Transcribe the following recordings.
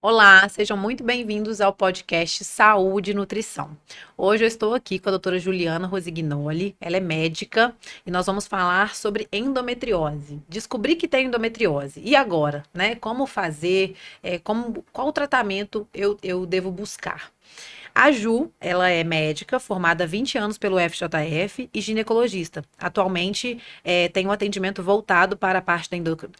Olá, sejam muito bem-vindos ao podcast Saúde e Nutrição. Hoje eu estou aqui com a doutora Juliana Rosignoli, ela é médica e nós vamos falar sobre endometriose. Descobri que tem endometriose. E agora, né? Como fazer? Qual o tratamento eu devo buscar? A Ju, ela é médica, formada há 20 anos pelo FJF e ginecologista. Atualmente, tem um atendimento voltado para a parte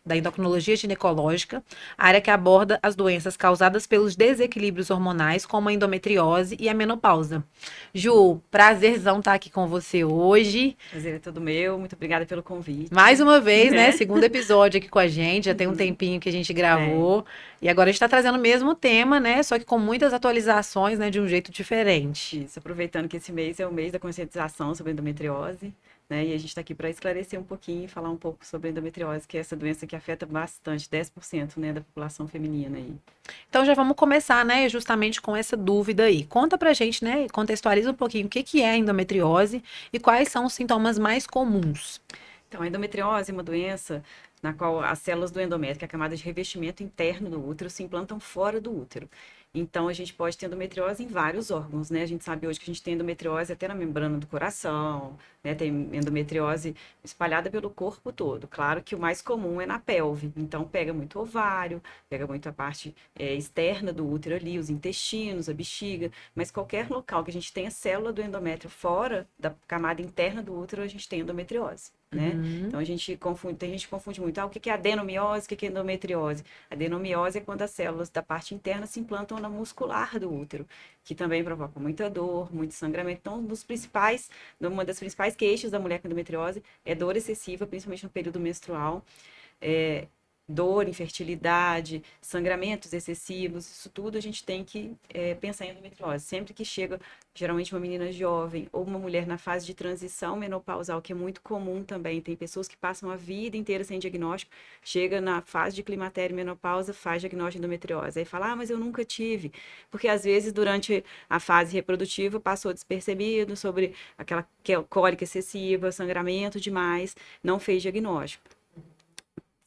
da endocrinologia ginecológica, área que aborda as doenças causadas pelos desequilíbrios hormonais, como a endometriose e a menopausa. Ju, prazerzão estar aqui com você hoje. Prazer é todo meu, muito obrigada pelo Mais convite. uma vez, né? Né? Segundo episódio aqui com a gente, já tem um Uhum. tempinho que a gente Tem. gravou. E agora a gente está trazendo o mesmo tema, né? Só que com muitas atualizações, né? De um jeito diferente. Isso, aproveitando que esse mês é o mês da conscientização sobre endometriose, né? E a gente está aqui para esclarecer um pouquinho e falar um pouco sobre a endometriose, que é essa doença que afeta bastante, 10%, né, da população feminina aí. Então já vamos começar, né? Justamente com essa dúvida aí. Conta pra gente, né? Contextualiza um pouquinho o que que é a endometriose e quais são os sintomas mais comuns. Então, a endometriose é uma doença na qual as células do endométrio, que é a camada de revestimento interno do útero, se implantam fora do útero. Então, a gente pode ter endometriose em vários órgãos, né? A gente sabe hoje que a gente tem endometriose até na membrana do coração, né? Tem endometriose espalhada pelo corpo todo. Claro que o mais comum é na pelve. Então, pega muito ovário, pega muito a parte externa do útero ali, os intestinos, a bexiga. Mas qualquer local que a gente tenha célula do endométrio fora da camada interna do útero, a gente tem endometriose. Né? Uhum. Então a gente confunde, tem gente que confunde muito, o que é adenomiose, o que é endometriose? Adenomiose é quando as células da parte interna se implantam na muscular do útero, que também provoca muita dor, muito sangramento. Então, uma das principais queixas da mulher com endometriose é dor excessiva, principalmente no período menstrual. É, dor, infertilidade, sangramentos excessivos, isso tudo a gente tem que pensar em endometriose. Sempre que chega, geralmente uma menina jovem ou uma mulher na fase de transição menopausal, que é muito comum também, tem pessoas que passam a vida inteira sem diagnóstico, chega na fase de climatério e menopausa, faz diagnóstico de endometriose. Aí fala, mas eu nunca tive, porque às vezes durante a fase reprodutiva passou despercebido sobre aquela cólica excessiva, sangramento demais, não fez diagnóstico,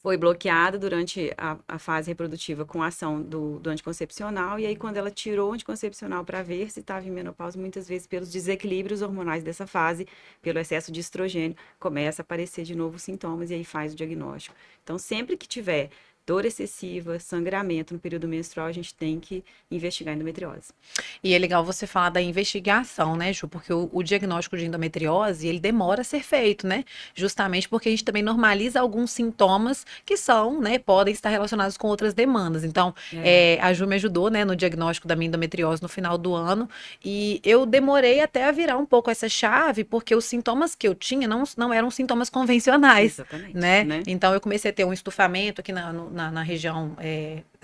foi bloqueada durante a fase reprodutiva com a ação do anticoncepcional, e aí quando ela tirou o anticoncepcional para ver se estava em menopausa, muitas vezes pelos desequilíbrios hormonais dessa fase, pelo excesso de estrogênio, começa a aparecer de novo os sintomas e aí faz o diagnóstico. Então, sempre que tiver dor excessiva, sangramento no período menstrual, a gente tem que investigar a endometriose. E é legal você falar da investigação, né, Ju? Porque o diagnóstico de endometriose, ele demora a ser feito, né? Justamente porque a gente também normaliza alguns sintomas que são, né, podem estar relacionados com outras demandas. Então, É. a Ju me ajudou, né, no diagnóstico da minha endometriose no final do ano. E eu demorei até a virar um pouco essa chave, porque os sintomas que eu tinha não eram sintomas convencionais, Exatamente, né? né? Então, eu comecei a ter um estufamento aqui na região,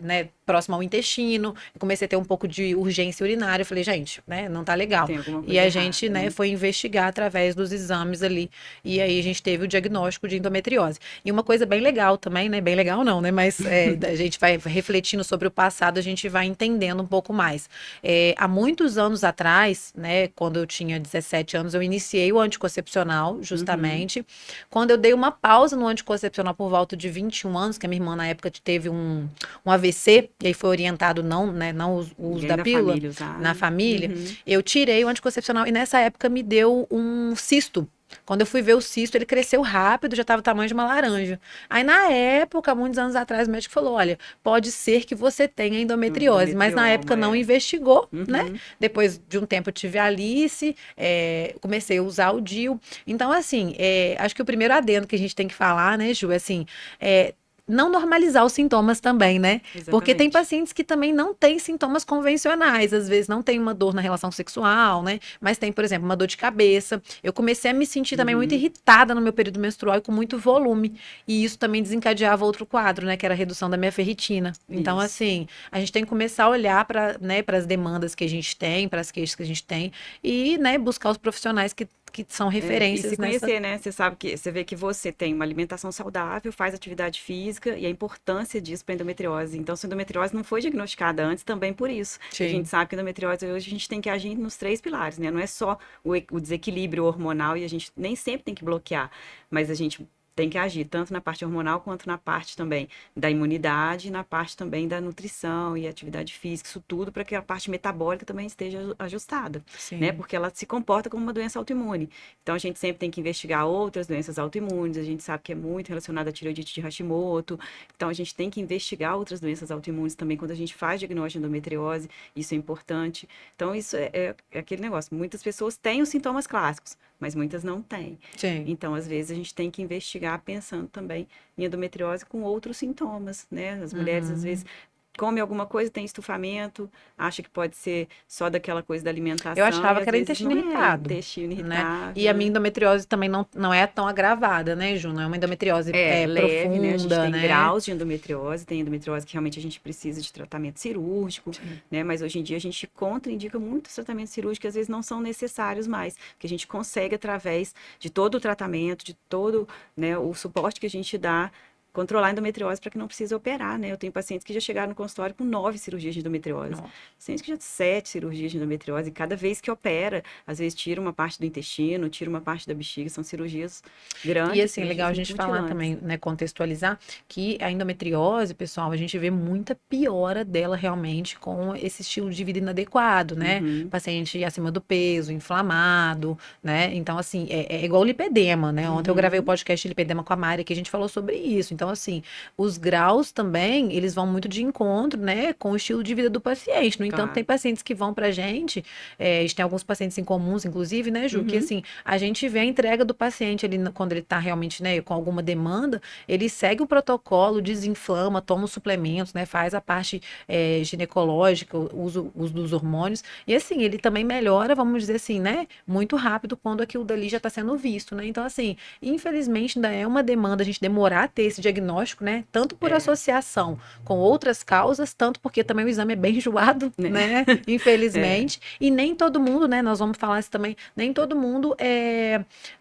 né, próximo ao intestino, eu comecei a ter um pouco de urgência urinária, eu falei, gente, né, não tá legal. Tem alguma E coisa a gente, errada, né, né? foi investigar através dos exames ali, e aí a gente teve o diagnóstico de endometriose. E uma coisa bem legal também, né, bem legal não, né, mas a gente vai refletindo sobre o passado, a gente vai entendendo um pouco mais. Há muitos anos atrás, né, quando eu tinha 17 anos, eu iniciei o anticoncepcional, Uhum. justamente. Quando eu dei uma pausa no anticoncepcional por volta de 21 anos, que a minha irmã na época teve um AVC, e aí foi orientado não, né, não o uso Ninguém da da pílula família usar, na né? família, Uhum. eu tirei o anticoncepcional e nessa época me deu um cisto. Quando eu fui ver o cisto, ele cresceu rápido, já estava o tamanho de uma laranja. Aí, na época, muitos anos atrás, o médico falou: olha, pode ser que você tenha endometriose, mas na época Endometrioma, não é. investigou, né? Uhum. Depois de um tempo eu tive a Alice, comecei a usar o DIU. Então, assim, acho que o primeiro adendo que a gente tem que falar, né, Ju, é assim, é, não normalizar os sintomas também, né? Porque tem Exatamente. pacientes que também não têm sintomas convencionais, às vezes não tem uma dor na relação sexual, né? Mas tem, por exemplo, uma dor de cabeça. Eu comecei a me sentir também muito Uhum. irritada no meu período menstrual e com muito volume. E isso também desencadeava outro quadro, né? Que era a redução da minha ferritina. Então, Isso. assim, a gente tem que começar a olhar para, né, para as demandas que a gente tem, para as queixas que a gente tem e, né, buscar os profissionais que são E se referências nessa. conhecer, né? Você sabe que você vê que você tem uma alimentação saudável, faz atividade física e a importância disso para endometriose. Então, se a endometriose não foi diagnosticada antes, também por isso. E a gente Sim. sabe que a endometriose hoje a gente tem que agir nos três pilares, né? Não é só o desequilíbrio hormonal e a gente nem sempre tem que bloquear, mas a gente tem que agir tanto na parte hormonal quanto na parte também da imunidade, na parte também da nutrição e atividade física, isso tudo para que a parte metabólica também esteja ajustada, né? Sim. Porque ela se comporta como uma doença autoimune. Então a gente sempre tem que investigar outras doenças autoimunes, a gente sabe que é muito relacionada à tireoidite de Hashimoto, então a gente tem que investigar outras doenças autoimunes também quando a gente faz diagnóstico de endometriose, isso é importante. Então isso é aquele negócio, muitas pessoas têm os sintomas clássicos, mas muitas não têm. Sim. Então, às vezes, a gente tem que investigar pensando também em endometriose com outros sintomas, né? As mulheres, às vezes, Uhum. comem alguma coisa, tem estufamento, acha que pode ser só daquela coisa da Eu alimentação, e achava que às era vezes intestino não é irritado, intestino né? E irritável, a minha né? endometriose também não é tão agravada, né, Ju? Não é uma endometriose É leve, né? A gente profunda, tem né? graus de endometriose, tem endometriose que realmente a gente precisa de tratamento cirúrgico, Sim. né? Mas hoje em dia a gente contraindica muitos tratamentos cirúrgicos que às vezes não são necessários mais, que a gente consegue através de todo o tratamento, de todo, né, o suporte que a gente dá, controlar a endometriose para que não precise operar, né? Eu tenho pacientes que já chegaram no consultório com 9 cirurgias de endometriose, Nossa. pacientes que já 7 cirurgias de endometriose, e cada vez que opera, às vezes tira uma parte do intestino, tira uma parte da bexiga, são cirurgias E grandes, assim, é legal cirurgias a muito gente falar mutilantes. também, né, contextualizar que a endometriose, pessoal, a gente vê muita piora dela realmente com esse estilo de vida inadequado, né? Uhum. Paciente acima do peso, inflamado, né? Então, assim, é igual o lipedema, né? Ontem eu gravei o Uhum. podcast de lipedema com a Mari, que a gente falou sobre isso. Então, assim, os graus também, eles vão muito de encontro, né, com o estilo de vida do paciente. No entanto, tem Claro. pacientes que vão pra gente, a gente tem alguns pacientes em comuns, inclusive, né, Ju, que Uhum. assim, a gente vê a entrega do paciente ali quando ele tá realmente, né, com alguma demanda, ele segue o protocolo, desinflama, toma os suplementos, né, faz a parte ginecológica, uso dos hormônios, e assim, ele também melhora, vamos dizer assim, né, muito rápido quando aquilo dali já está sendo visto, né? Então, assim, infelizmente ainda é uma demanda a gente demorar a ter esse diagnóstico, né? Tanto por É, associação com outras causas, tanto porque também o exame é bem enjoado, né? né? É, Infelizmente. E nem todo mundo, né? Nós vamos falar isso também, nem todo mundo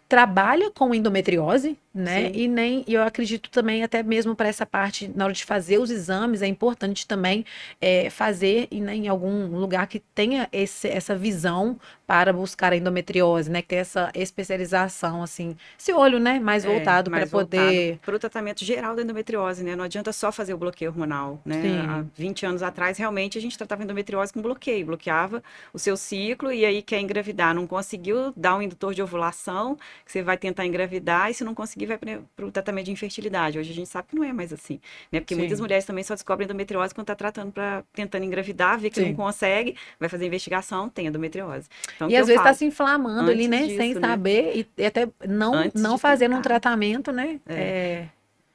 trabalha com endometriose, né? sim. E eu acredito também, até mesmo para essa parte, na hora de fazer os exames, é importante também fazer né, em algum lugar que tenha essa visão para buscar a endometriose, né? Que tenha essa especialização, assim, esse olho, né? Mais voltado para Mais voltado poder. para o tratamento geral da endometriose, né? Não adianta só fazer o bloqueio hormonal, né? Há Sim, 20 anos atrás, realmente, a gente tratava endometriose com bloqueio, bloqueava o seu ciclo e aí quer engravidar, não conseguiu dar um indutor de ovulação, que você vai tentar engravidar e se não conseguir, vai para o tratamento de infertilidade. Hoje a gente sabe que não é mais assim, né? Porque muitas sim, mulheres também só descobrem endometriose quando está tratando para tentando engravidar, vê que não sim. consegue, vai fazer investigação, tem endometriose. Então, o E que às eu vezes está falo? se inflamando ali, Antes né? Sem disso, né? saber e até Antes não de fazendo um tentar. tratamento, né? É.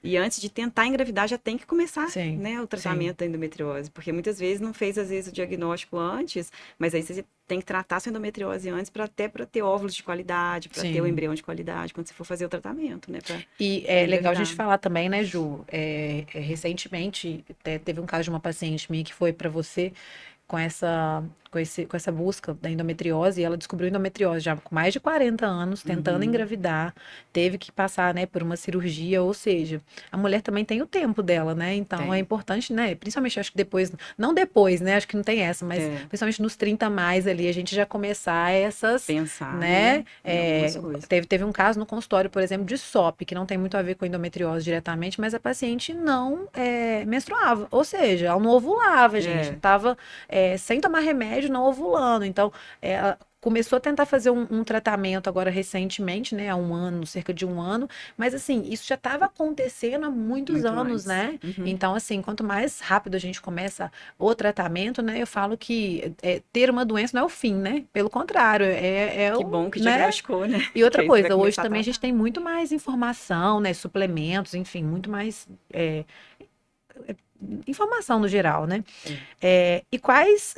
E antes de tentar engravidar, já tem que começar, Sim, né, o sim, tratamento da endometriose, porque muitas vezes não fez, às vezes, o diagnóstico antes, mas aí você tem que tratar sua endometriose antes para até para ter óvulos de qualidade, para ter o sim. embrião de qualidade, quando você for fazer o tratamento, né, E para é legal a gente engravidar. falar também, né, Ju? Recentemente, teve um caso de uma paciente minha que foi para você com com essa busca da endometriose, e ela descobriu endometriose já com mais de 40 anos, tentando Uhum, engravidar, teve que passar, né, por uma cirurgia, ou seja, a mulher também tem o tempo dela, né? Então é tem. importante, né? Principalmente acho que depois, não depois, né? Acho que não tem essa, mas É, principalmente nos 30 mais ali, a gente já começar essas, pensar, né? né, em algumas coisas. Teve um caso no consultório, por exemplo, de SOP, que não tem muito a ver com endometriose diretamente, mas a paciente não menstruava, ou seja, ela não ovulava, gente, É, estava sem tomar remédio, não ovulando. Então, ela começou a tentar fazer um tratamento agora recentemente, né, há um ano, cerca de um ano, mas assim, isso já estava acontecendo há muitos muito anos, antes. né? Uhum. Então, assim, quanto mais rápido a gente começa o tratamento, né, eu falo que ter uma doença não é o fim, né? Pelo contrário, é Que o, bom que né? diagnosticou, né, E que outra aí você vai coisa, hoje começar a também a gente tratar. tem muito mais informação, né? Suplementos, enfim, muito mais informação no geral, né? É. E quais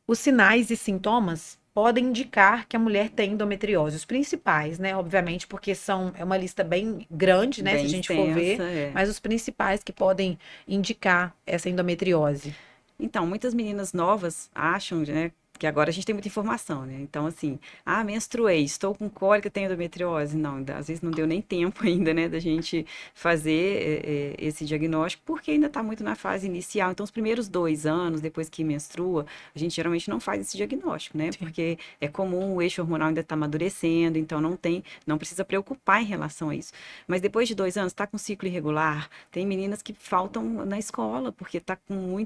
os sinais e sintomas podem indicar que a mulher tem endometriose? Os principais, né? Obviamente, porque é uma lista bem grande, né? Se a Bem gente for ver, extensa, é. mas os principais que podem indicar essa endometriose. Então, muitas meninas novas acham, né, que agora a gente tem muita informação, né? Então, assim, menstruei, estou com cólica, tenho endometriose. Não, às vezes não deu nem tempo ainda, né, da gente fazer esse diagnóstico, porque ainda está muito na fase inicial. Então, os primeiros 2 anos, depois que menstrua, a gente geralmente não faz esse diagnóstico, né? Sim. Porque é comum, o eixo hormonal ainda está amadurecendo, então não precisa preocupar em relação a isso. Mas depois de 2 anos, está com ciclo irregular, tem meninas que faltam na escola, porque está com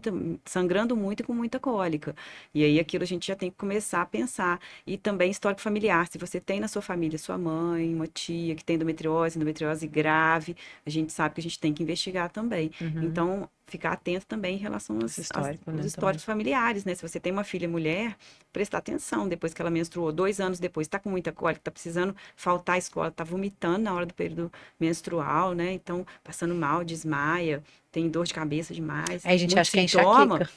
sangrando muito e com muita cólica. E aí aquilo a gente já tem que começar a pensar. E também histórico familiar. Se você tem na sua família sua mãe, uma tia que tem endometriose grave, a gente sabe que a gente tem que investigar também. Uhum. Então, ficar atento também em relação Esse histórico, aos né, também. históricos familiares, né? Se você tem uma filha mulher, prestar atenção. Depois que ela menstruou, 2 anos depois, está com muita cólica, está precisando faltar à escola, está vomitando na hora do período menstrual, né? Então, passando mal, desmaia, tem dor de cabeça demais, Aí a gente muito acha que é sintoma. enxaqueca.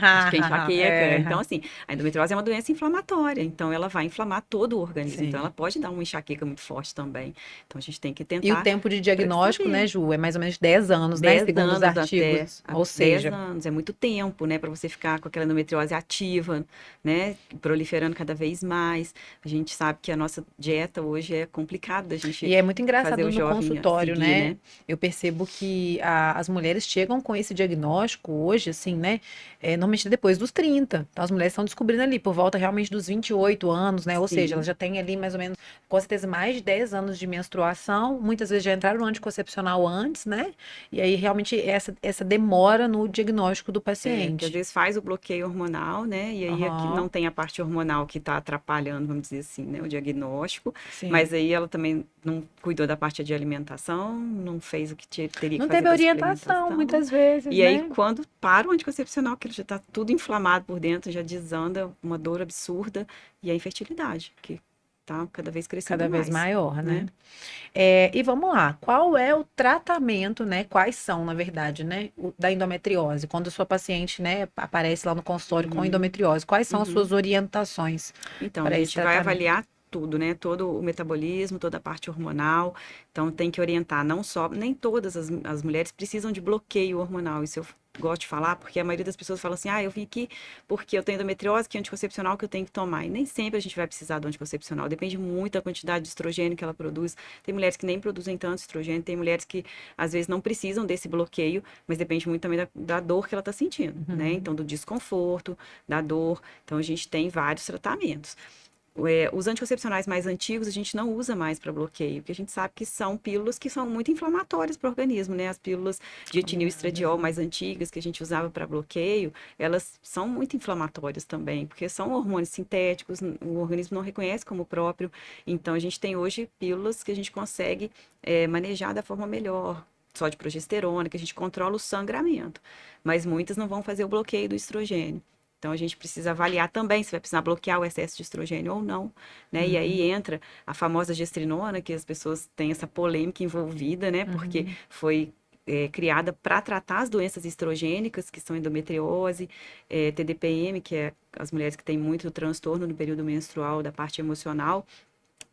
Acho que é enxaqueca. É, Então, assim, a endometriose é uma doença inflamatória, então ela vai inflamar todo o organismo. Então, ela sim. pode dar uma enxaqueca muito forte também. Então, a gente tem que E o tentar tempo de para diagnóstico, né, saber. Ju, é mais ou menos 10 anos, né, 10 segundo os anos até, artigos. Ou 10 seja, anos, é muito tempo, né, para você ficar com aquela endometriose ativa, né, proliferando cada vez mais. A gente sabe que a nossa dieta hoje é complicada da gente e é muito fazer engraçado o no jovem consultório, seguir, né? né? Eu percebo que as mulheres chegam com esse diagnóstico hoje, assim, né? Normalmente depois dos 30. Então, as mulheres estão descobrindo ali por volta realmente dos 28 anos, né? Ou seja, elas Sim. já têm ali mais ou menos, com certeza, mais de 10 anos de menstruação. Muitas vezes já entraram no anticoncepcional antes, né? E aí, realmente, essa demora no diagnóstico do Porque às paciente. vezes faz o bloqueio hormonal, né? E aí aqui não Aham, tem a parte hormonal que está atrapalhando, vamos dizer assim, né? O diagnóstico. sim. Mas aí ela também não cuidou da parte de alimentação, não fez o que teria que Não fazer teve da orientação, suplementação. muitas vezes, E aí, né? quando para o anticoncepcional, que ele já está tudo inflamado por dentro, já desanda uma dor absurda, e a infertilidade, que tá cada vez crescendo Cada vez mais, maior, né? né? E vamos lá, qual é o tratamento, né? Quais são, na verdade, né, da endometriose? Quando a sua paciente, né, aparece lá no consultório com Uhum, endometriose, quais são as uhum. suas orientações Então, a para esse gente vai tratamento? avaliar tudo, né? Todo o metabolismo, toda a parte hormonal. Então, tem que orientar não só, nem todas as mulheres precisam de bloqueio hormonal. Isso eu gosto de falar, porque a maioria das pessoas fala assim: eu vim aqui porque eu tenho endometriose, que é anticoncepcional que eu tenho que tomar. E nem sempre a gente vai precisar do anticoncepcional. Depende muito da quantidade de estrogênio que ela produz. Tem mulheres que nem produzem tanto estrogênio, tem mulheres que às vezes não precisam desse bloqueio, mas depende muito também da dor que ela está sentindo, né? Uhum, Então, do desconforto, da dor. Então, a gente tem vários tratamentos. Os anticoncepcionais mais antigos a gente não usa mais para bloqueio, porque a gente sabe que são pílulas que são muito inflamatórias para o organismo, né? As pílulas de etinil e combinadas, estradiol né? mais antigas que a gente usava para bloqueio, elas são muito inflamatórias também, porque são hormônios sintéticos, o organismo não reconhece como próprio. Então a gente tem hoje pílulas que a gente consegue manejar da forma melhor. Só de progesterona, que a gente controla o sangramento. Mas muitas não vão fazer o bloqueio do estrogênio. Então, a gente precisa avaliar também se vai precisar bloquear o excesso de estrogênio ou não, né? E aí Uhum, entra a famosa gestrinona, que as pessoas têm essa polêmica envolvida, né? Porque uhum. foi criada para tratar as doenças estrogênicas, que são endometriose, TDPM, que é as mulheres que têm muito transtorno no período menstrual da parte emocional,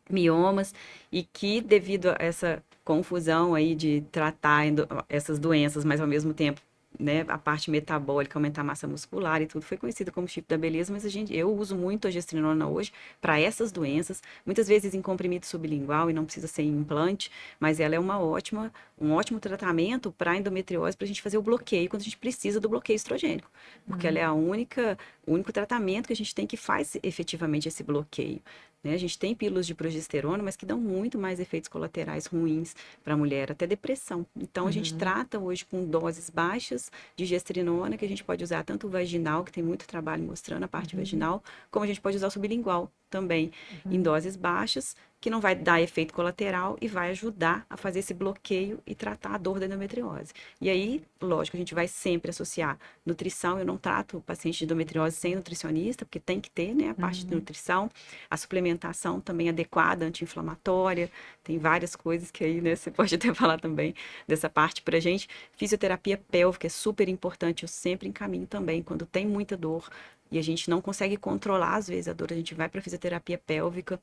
miomas, e que devido a essa confusão aí de tratar essas doenças, mas ao mesmo tempo, né, a parte metabólica, aumentar a massa muscular e tudo, foi conhecido como chip da beleza, mas eu uso muito a gestrinona hoje para essas doenças, muitas vezes em comprimido sublingual e não precisa ser em implante, mas ela é um ótimo tratamento para endometriose, para a gente fazer o bloqueio quando a gente precisa do bloqueio estrogênico, porque ela é o único tratamento que a gente tem que faz efetivamente esse bloqueio. Né? A gente tem pílulas de progesterona, mas que dão muito mais efeitos colaterais ruins para a mulher, até depressão. Então, a gente Uhum, trata hoje com doses baixas de gestrinona, que a gente pode usar tanto o vaginal, que tem muito trabalho mostrando a parte uhum, vaginal, como a gente pode usar o sublingual também, em uhum. doses baixas, que não vai dar efeito colateral e vai ajudar a fazer esse bloqueio e tratar a dor da endometriose. E aí, lógico, a gente vai sempre associar nutrição. Eu não trato paciente de endometriose sem nutricionista, porque tem que ter, né, a parte de Uhum. nutrição, a suplementação também adequada, anti-inflamatória, tem várias coisas que aí, né, você pode até falar também dessa parte pra gente. Fisioterapia pélvica é super importante, eu sempre encaminho também, quando tem muita dor e a gente não consegue controlar, às vezes, a dor, a gente vai para fisioterapia pélvica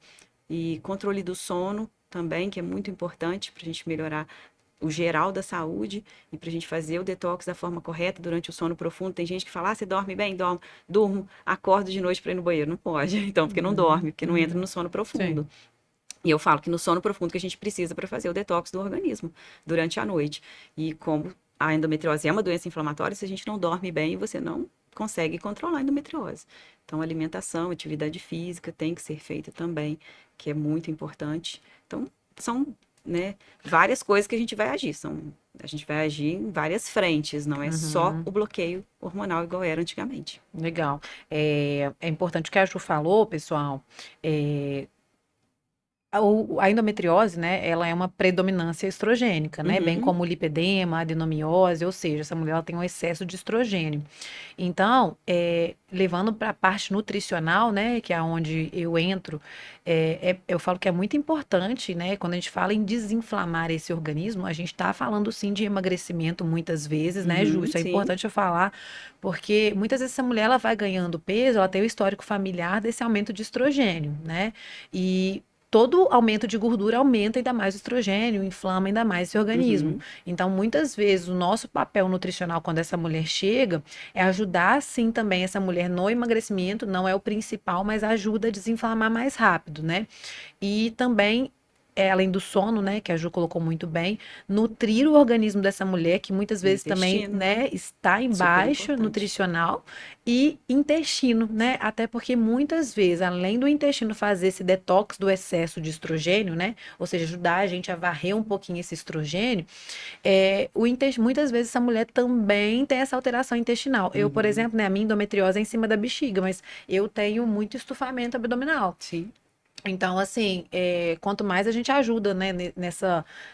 e controle do sono também, que é muito importante para a gente melhorar o geral da saúde e para a gente fazer o detox da forma correta durante o sono profundo. Tem gente que fala, você dorme bem? Durmo, acordo de noite para ir no banheiro. Não pode, então, porque não dorme, porque não entra no sono Sim. profundo. E eu falo que no sono profundo que a gente precisa para fazer o detox do organismo durante a noite. E como a endometriose é uma doença inflamatória, se a gente não dorme bem, você não consegue controlar a endometriose. Então, alimentação, atividade física tem que ser feita também, que é muito importante. Então, são, né, várias coisas que a gente vai agir. A gente vai agir em várias frentes, não é só Uhum. o bloqueio hormonal igual era antigamente. Legal. É importante o que a Ju falou, pessoal. É, a endometriose, né, ela é uma predominância estrogênica, né, bem Uhum, como o lipedema, a adenomiose, ou seja, essa mulher ela tem um excesso de estrogênio. Então, levando para a parte nutricional, né, que é onde eu entro, eu falo que é muito importante, né, quando a gente fala em desinflamar esse organismo, a gente está falando sim de emagrecimento muitas vezes, né, Ju? uhum, Isso é sim. importante eu falar, porque muitas vezes essa mulher ela vai ganhando peso, ela tem o histórico familiar desse aumento de estrogênio, né? E todo aumento de gordura aumenta ainda mais o estrogênio, inflama ainda mais esse organismo. Uhum, Então, muitas vezes, o nosso papel nutricional quando essa mulher chega é ajudar, sim, também essa mulher no emagrecimento, não é o principal, mas ajuda a desinflamar mais rápido, né? E também, além do sono, né, que a Ju colocou muito bem, nutrir o organismo dessa mulher, que muitas o vezes também, intestino, né, está em super baixa importante. nutricional e intestino, né? Até porque muitas vezes, além do intestino fazer esse detox do excesso de estrogênio, né? Ou seja, ajudar a gente a varrer um pouquinho esse estrogênio, muitas vezes essa mulher também tem essa alteração intestinal. Eu, por Uhum, exemplo, né, a minha endometriose é em cima da bexiga, mas eu tenho muito estufamento abdominal. sim. Então, assim, quanto mais a gente ajuda, né,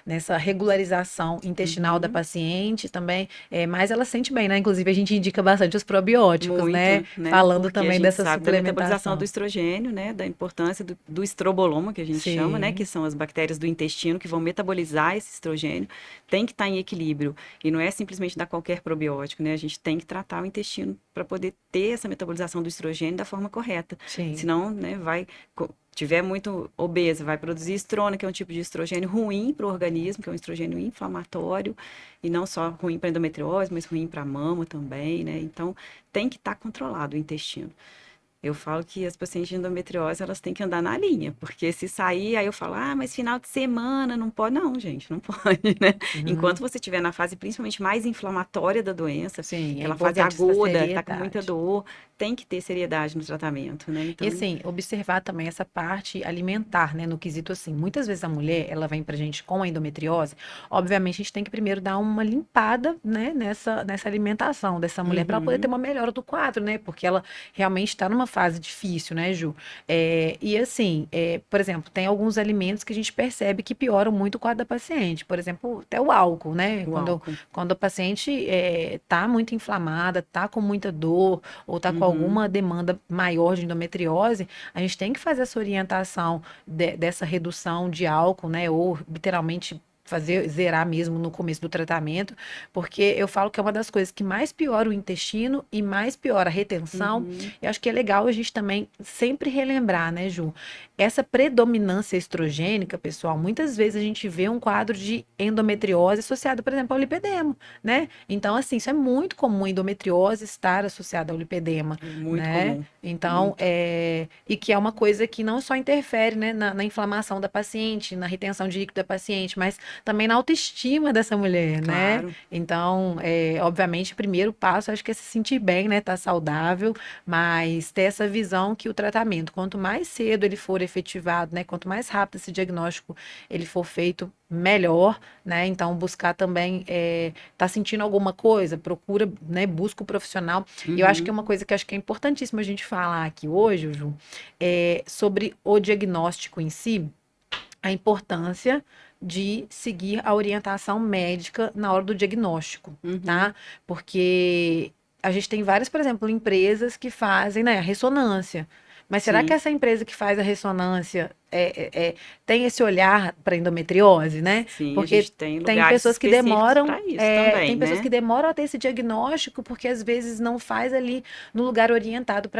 nessa regularização intestinal da Uhum. paciente também, mais ela se sente bem, né? Inclusive, a gente indica bastante os probióticos, né? Muito, né? Falando Porque a também gente dessa sabe da metabolização do suplementação. estrogênio, né? Da importância do estroboloma, que a gente chama, né? Que Sim, são as bactérias do intestino que vão metabolizar esse estrogênio. Tem que estar em equilíbrio. E não é simplesmente dar qualquer probiótico, né? A gente tem que tratar o intestino para poder ter essa metabolização do estrogênio da forma correta. sim. Senão, né, tiver muito obesa, vai produzir estrona, que é um tipo de estrogênio ruim para o organismo, que é um estrogênio inflamatório, e não só ruim para endometriose, mas ruim para a mama também, né? Então, tem que estar controlado o intestino. Eu falo que as pacientes de endometriose, elas têm que andar na linha, porque se sair, aí eu falo, mas final de semana não pode. Não, gente, não pode, né? Uhum. Enquanto você estiver na fase principalmente mais inflamatória da doença, Sim, é aquela fase importante essa aguda, que tá com muita seriedade. dor, tem que ter seriedade no tratamento, né? E Então, assim, observar também essa parte alimentar, né? No quesito assim, muitas vezes a mulher, ela vem pra gente com a endometriose, obviamente a gente tem que primeiro dar uma limpada, né, nessa alimentação dessa mulher para ela poder ter uhum, uma melhora do quadro, né? Porque ela realmente está numa fase difícil, né, Ju? E assim, por exemplo, tem alguns alimentos que a gente percebe que pioram muito o quadro da paciente. Por exemplo, até o álcool, né? o álcool. Quando a paciente tá muito inflamada, tá com muita dor, ou está com Uhum, alguma demanda maior de endometriose, a gente tem que fazer essa orientação dessa redução de álcool, né? Ou literalmente fazer zerar mesmo no começo do tratamento, porque eu falo que é uma das coisas que mais piora o intestino e mais piora a retenção. uhum, Eu acho que é legal a gente também sempre relembrar, né, Ju? Essa predominância estrogênica, pessoal, muitas vezes a gente vê um quadro de endometriose associado, por exemplo, ao lipedema, né? Então, assim, isso é muito comum, a endometriose estar associada ao lipedema, é muito né? comum, Então, muito. e que é uma coisa que não só interfere, né, na inflamação da paciente, na retenção de líquido da paciente, mas também na autoestima dessa mulher, né? Claro. Então, obviamente, o primeiro passo, acho que é se sentir bem, né? Tá saudável, mas ter essa visão que o tratamento, quanto mais cedo ele for efetivado, né? Quanto mais rápido esse diagnóstico ele for feito, melhor, né? Então, buscar também, tá sentindo alguma coisa, procura, né? Busca o profissional. E eu acho que é Uhum, uma coisa que acho que é importantíssimo a gente falar aqui hoje, Ju, sobre o diagnóstico em si, a importância de seguir a orientação médica na hora do diagnóstico, uhum, tá? Porque a gente tem várias, por exemplo, empresas que fazem, né, a ressonância. Mas será que sim. essa empresa que faz a ressonância tem esse olhar para endometriose, né? Sim, a Porque gente tem tem lugares pessoas que específicos demoram, para isso também, tem pessoas que né? demoram a ter esse diagnóstico porque às vezes não faz ali no lugar orientado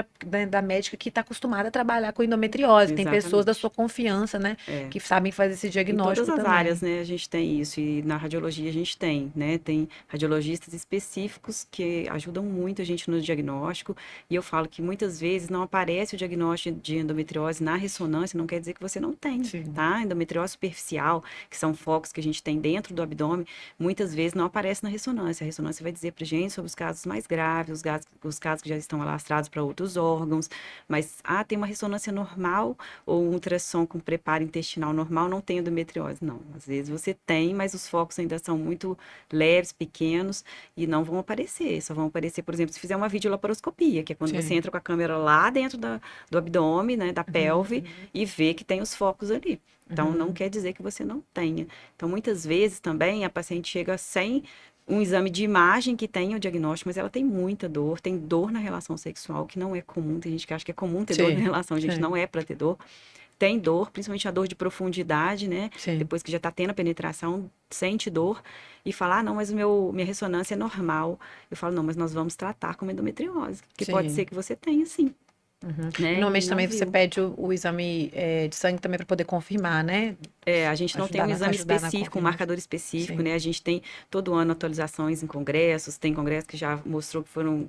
da médica que está acostumada a trabalhar com endometriose. Tem pessoas da sua Exatamente. confiança, né, É. que sabem fazer esse Em todas diagnóstico as áreas, também. né, a gente tem isso, e na radiologia a gente tem, né, tem radiologistas específicos que ajudam muito a gente no diagnóstico, e eu falo que muitas vezes não aparece o diagnóstico de endometriose na ressonância, não quer dizer que você não tem, Sim. tá? Endometriose superficial, que são focos que a gente tem dentro do abdômen, muitas vezes não aparece na ressonância. A ressonância vai dizer pra gente sobre os casos mais graves, os casos que já estão alastrados para outros órgãos, mas, tem uma ressonância normal ou um ultrassom com preparo intestinal normal, não tem endometriose. Não, às vezes você tem, mas os focos ainda são muito leves, pequenos e não vão aparecer. Só vão aparecer, por exemplo, se fizer uma videolaparoscopia, que é quando você Sim. entra com a câmera lá dentro do abdômen, né, da Uhum, pelve e vê que tem os focos ali. Então, não uhum. quer dizer que você não tenha. Então, muitas vezes também a paciente chega sem um exame de imagem que tem o diagnóstico, mas ela tem muita dor, tem dor na relação sexual, que não é comum. Tem gente que acha que é comum ter dor na Sim, relação, gente, sim, não é para ter dor. Tem dor, principalmente a dor de profundidade, né? sim. Depois que já tá tendo a penetração, sente dor e fala, não, mas minha ressonância é normal. Eu falo, não, mas nós vamos tratar como endometriose, que pode ser Sim. que você tenha, sim, Uhum. E né? E normalmente não também você viu. pede o exame de sangue também para poder confirmar, né? A gente não tem um exame Ajudar na específico, um confirmação. marcador específico, Sim. né? A gente tem todo ano atualizações em congressos, tem congresso que já mostrou que foram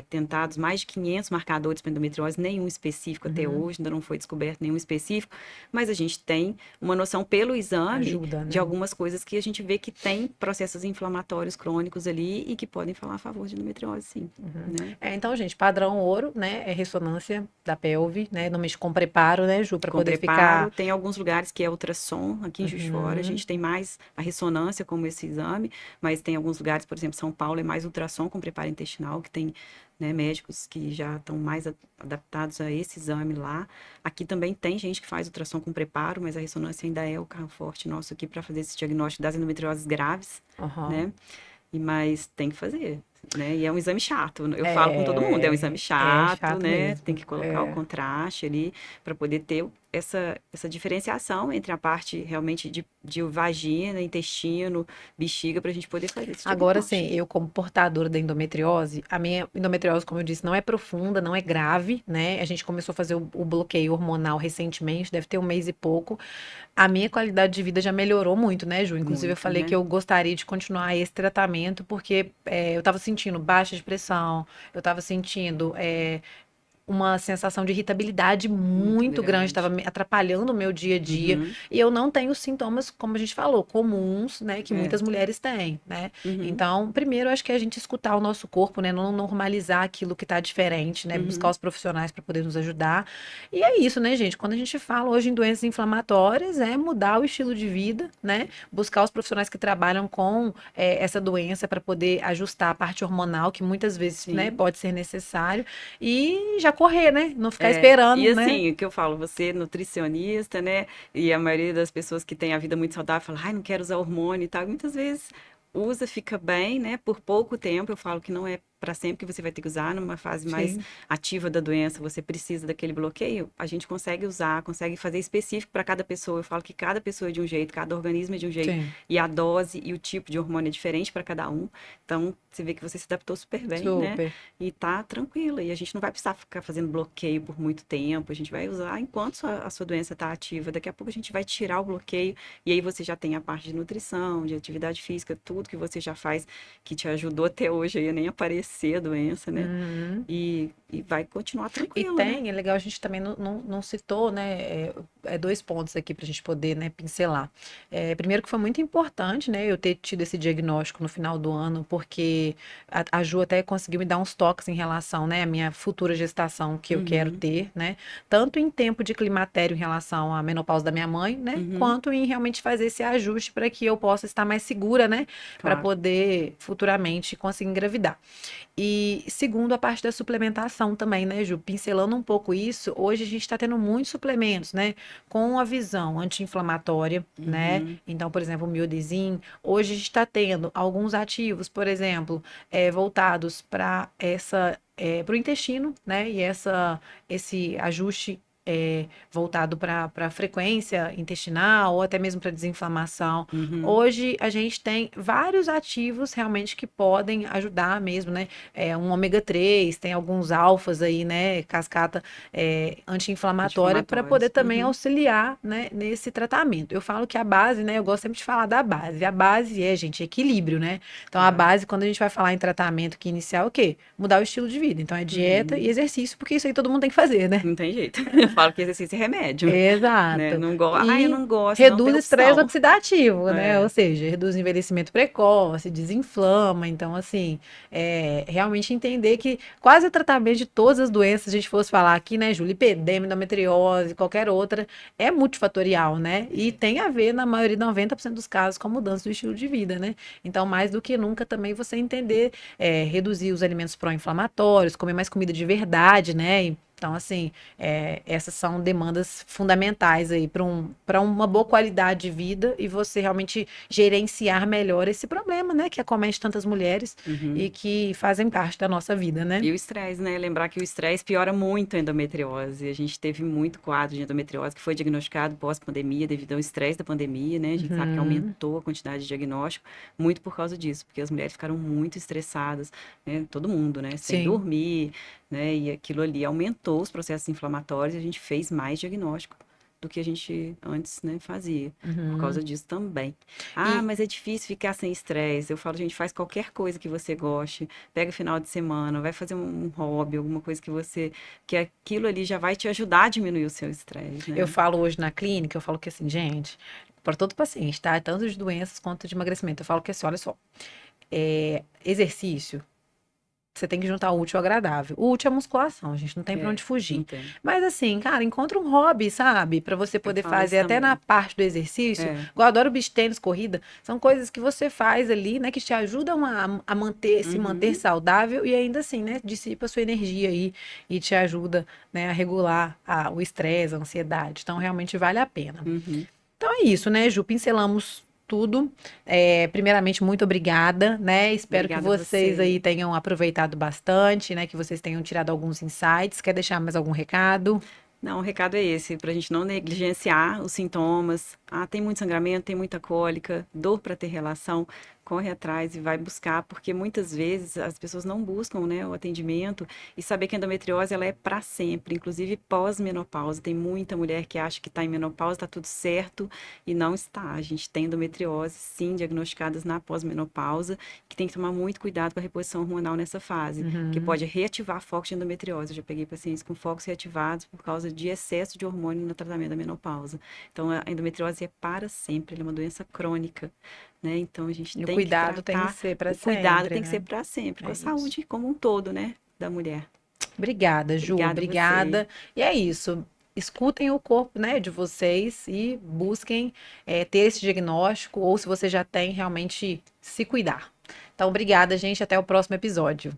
tentados mais de 500 marcadores para endometriose, nenhum específico até Uhum. hoje, ainda não foi descoberto nenhum específico, mas a gente tem uma noção pelo exame Ajuda, de né? algumas coisas que a gente vê que tem processos inflamatórios crônicos ali e que podem falar a favor de endometriose, sim, Uhum. né? Então, gente, padrão ouro, né? É ressonância da pelve, né? Normalmente com preparo, né, Ju, para Com poder preparo. ficar. Tem alguns lugares que é ultrassom, aqui em Juiz de Fora a Uhum. gente tem mais a ressonância como esse exame, mas tem alguns lugares, por exemplo, São Paulo é mais ultrassom com preparo intestinal, que tem, né, médicos que já estão mais adaptados a esse exame lá. Aqui também tem gente que faz ultrassom com preparo, mas a ressonância ainda é o carro forte nosso aqui para fazer esse diagnóstico das endometrioses graves, Aham. né? Mas tem que fazer, né? E é um exame chato. Eu falo com todo mundo, é um exame É chato, chato né? Tem mesmo. que colocar o É. contraste ali para poder ter essa diferenciação entre a parte realmente de vagina, intestino, bexiga, para a gente poder fazer esse Agora, sim, diagnóstico. eu como portadora da endometriose, a minha endometriose, como eu disse, não é profunda, não é grave, né? A gente começou a fazer o bloqueio hormonal recentemente, deve ter um mês e pouco. A minha qualidade de vida já melhorou muito, né, Ju? Inclusive, eu Muito, falei que né? eu gostaria de continuar esse tratamento, porque eu tava sentindo baixa de pressão, eu tava sentindo uma sensação de irritabilidade Muito muito grande, estava grande. me atrapalhando o meu dia a dia. Uhum. E eu não tenho sintomas, como a gente falou, comuns, né, que É. muitas mulheres têm, né? Uhum. Então, primeiro, eu acho que é a gente escutar o nosso corpo, né, não normalizar aquilo que tá diferente, né, buscar Uhum. os profissionais para poder nos ajudar. E é isso, né, gente? Quando a gente fala hoje em doenças inflamatórias, é mudar o estilo de vida, né? Buscar os profissionais que trabalham com essa doença para poder ajustar a parte hormonal, que muitas vezes, né, Sim. pode ser necessário. E já correr, né? Não ficar E esperando, né? assim, o que eu falo, você é nutricionista, né? E a maioria das pessoas que tem a vida muito saudável fala, ai, não quero usar hormônio e tal. E muitas vezes usa, fica bem, né? Por pouco tempo, eu falo que não é para sempre que você vai ter que usar, numa fase mais Sim, ativa da doença, você precisa daquele bloqueio, a gente consegue usar, consegue fazer específico para cada pessoa. Eu falo que cada pessoa é de um jeito, cada organismo é de um jeito, sim, e a dose e o tipo de hormônio é diferente para cada um. Então, você vê que você se adaptou super bem, né? super. E tá tranquila. E a gente não vai precisar ficar fazendo bloqueio por muito tempo. A gente vai usar enquanto a sua doença está ativa. Daqui a pouco a gente vai tirar o bloqueio. E aí você já tem a parte de nutrição, de atividade física, tudo que você já faz, que te ajudou até hoje aí a nem aparecer a doença, né? Uhum. E vai continuar E tranquila, né? tem, é legal, a gente também não citou, né? Dois pontos aqui para a gente poder, né, pincelar. Primeiro que foi muito importante, né, eu ter tido esse diagnóstico no final do ano, porque a Ju até conseguiu me dar uns toques em relação, né, à minha futura gestação que eu quero Uhum, ter, né? Tanto em tempo de climatério em relação à menopausa da minha mãe, né? uhum, Quanto em realmente fazer esse ajuste para que eu possa estar mais segura, né? Para claro. poder futuramente conseguir engravidar. E segundo, a parte da suplementação também, né, Ju? Pincelando um pouco isso, hoje a gente está tendo muitos suplementos, né? Com a visão anti-inflamatória, né? Uhum, Então, por exemplo, o Miodesin. Hoje a gente está tendo alguns ativos, por exemplo, voltados para para o intestino, né? E esse ajuste voltado para frequência intestinal ou até mesmo para desinflamação. Uhum. Hoje a gente tem vários ativos realmente que podem ajudar mesmo, né? Um ômega 3, tem alguns alfas aí, né? Cascata anti-inflamatória para poder Anti-inflamatórios. também Uhum. auxiliar, né, nesse tratamento. Eu falo que a base, né? Eu gosto sempre de falar da base. A base gente, equilíbrio, né? Então a Claro. base, quando a gente vai falar em tratamento que iniciar, é o quê? Mudar o estilo de vida. Então é dieta e Uhum. exercício, porque isso aí todo mundo tem que fazer, né? Não tem jeito. Eu falo que exercício é remédio, né? Exato. Não gosto. Ah, eu E não gosto, não tem reduz estresse opção. oxidativo, né? Ou É. seja, reduz envelhecimento precoce, desinflama. Então, assim, realmente entender que quase o tratamento de todas as doenças, se a gente fosse falar aqui, né, Júlia, lipedema, endometriose, qualquer outra, é multifatorial, né? E tem a ver, na maioria, 90% dos casos, com a mudança do estilo de vida, né? Então, mais do que nunca, também você entender, reduzir os alimentos pró-inflamatórios, comer mais comida de verdade, né? Então, assim, essas são demandas fundamentais aí para uma boa qualidade de vida e você realmente gerenciar melhor esse problema, né? Que acomete tantas mulheres Uhum. e que fazem parte da nossa vida, né? E o estresse, né? Lembrar que o estresse piora muito a endometriose. A gente teve muito quadro de endometriose que foi diagnosticado pós-pandemia, devido ao estresse da pandemia, né? A gente sabe que Uhum. aumentou a quantidade de diagnóstico, muito por causa disso, porque as mulheres ficaram muito estressadas, né? Todo mundo, né? Sem Sim. dormir, né? E aquilo ali aumentou os processos inflamatórios e a gente fez mais diagnóstico do que a gente antes, né, fazia, por Uhum. causa disso também. Ah, E mas é difícil ficar sem estresse. Eu falo, gente, faz qualquer coisa que você goste, pega o final de semana, vai fazer um hobby, alguma coisa que aquilo ali já vai te ajudar a diminuir o seu estresse, eu né? falo hoje na clínica, eu falo que assim, gente, para todo paciente, tá? Tanto de doenças quanto de emagrecimento, eu falo que assim, olha só, exercício. Você tem que juntar o útil ao agradável. O útil é a musculação, a gente não tem pra onde É, não fugir. tem. Mas assim, cara, encontra um hobby, sabe? Pra você Eu poder falo isso fazer até na também. parte do exercício. É. Eu adoro beach tênis, corrida. São coisas que você faz ali, né? Que te ajudam a manter, se manter Uhum, saudável e ainda assim, né? Dissipa a sua energia aí e te ajuda, né? A regular o estresse, a ansiedade. Então, realmente vale a pena. uhum. Então é isso, né, Ju? Pincelamos tudo. Primeiramente, muito obrigada, né? Espero que Obrigada a vocês você. aí tenham aproveitado bastante, né? Que vocês tenham tirado alguns insights. Quer deixar mais algum recado? Não, o recado é esse, para a gente não negligenciar os sintomas. Ah, tem muito sangramento, tem muita cólica, dor para ter relação, corre atrás e vai buscar, porque muitas vezes as pessoas não buscam, né, o atendimento e saber que a endometriose ela é para sempre, inclusive pós-menopausa. Tem muita mulher que acha que está em menopausa, está tudo certo e não está. A gente tem endometriose, sim, diagnosticadas na pós-menopausa, que tem que tomar muito cuidado com a reposição hormonal nessa fase, que Uhum. pode reativar focos de endometriose. Eu já peguei pacientes com focos reativados por causa de excesso de hormônio no tratamento da menopausa. Então, a endometriose é para sempre, ela é uma doença crônica, né? Então, a gente E o tem que cuidado tem que tratar, ser para o cuidado sempre, tem que ser né? para sempre, com É a isso. saúde como um todo, né, da mulher. Obrigada, Ju. Obrigada a você. Obrigada. E é isso. Escutem o corpo, né, de vocês e busquem ter esse diagnóstico ou se você já tem, realmente se cuidar. Então, obrigada, gente. Até o próximo episódio.